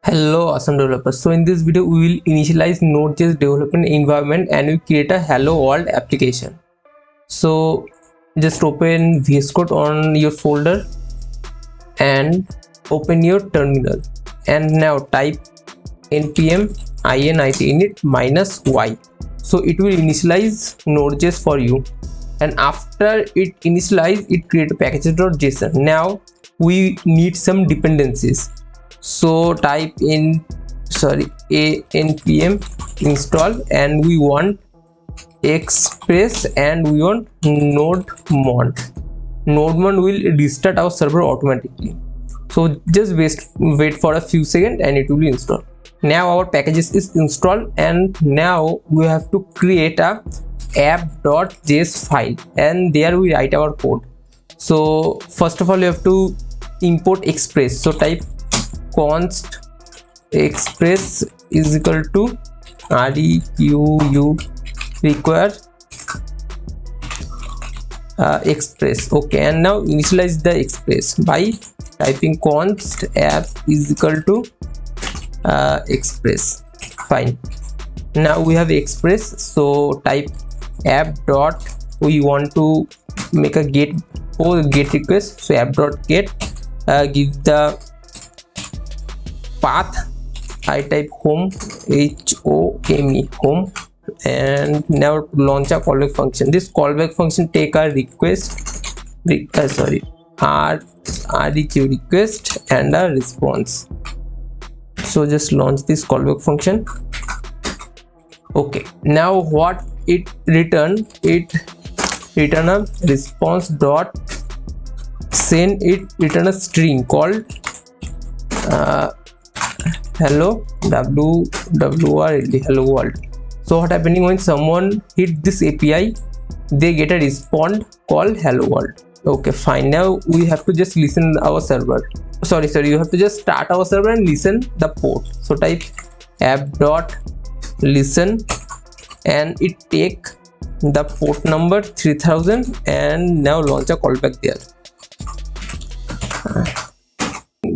Hello awesome developers. So in this video we will initialize Node.js development environment and we create a Hello World application. So just open VS Code on your folder and open your terminal and now type npm init -y. So it will initialize Node.js for you, and after it initialize it create a packages.json. Now we need some dependencies. So type in npm install and we want express and we want nodemon. Nodemon will restart our server automatically. So just wait for a few seconds and it will be installed. Now our packages is installed and now we have to create a app.js file and there we write our code. So first of all you have to import express. So type const express is equal to require express. Okay, and now initialize the express by typing const app is equal to express. Fine, now we have express. So type app dot, we want to make a get request. So app dot get, give the path. I type home, home, home, and now launch a callback function. This callback function take a request, req request and a response. So just launch this callback function. Okay, now what it return? It return a response dot send. It return a string called hello world. Hello world. So what happening when someone hit this API, they get a response called hello world. Okay, fine. Now we have to just listen our server. Sorry, you have to just start our server and listen the port. So type app dot listen and it take the port number 3000 and now launch a callback there.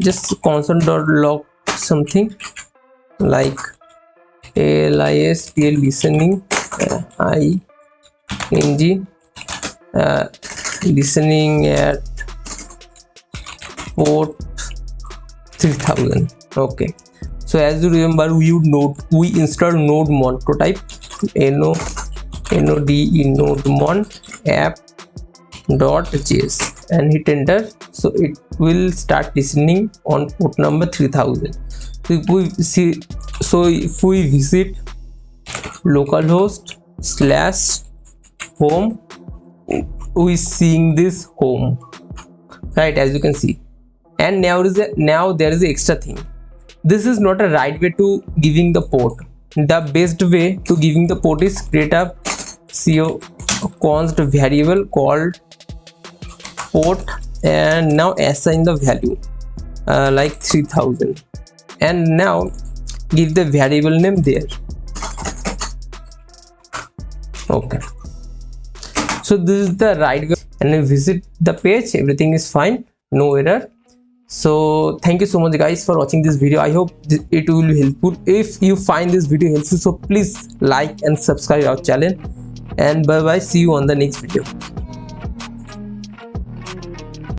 Just console.log something like list listening listening at port 3000. Okay, so as you remember we installed nodemon. To type nodemon app.js and hit enter. So it will start listening on port number 3000. So if we visit localhost /home, we seeing this home, right, as you can see. And now there is a extra thing. This is not a right way to giving the port. The best way to giving the port is create a const variable called port and now assign the value like 3000 and now give the variable name there. Okay, so this is the right way, and we visit the page, everything is fine, no error. So thank you so much guys for watching this video. I hope it will be helpful. If you find this video helpful, so please like and subscribe our channel, and bye bye, see you on the next video.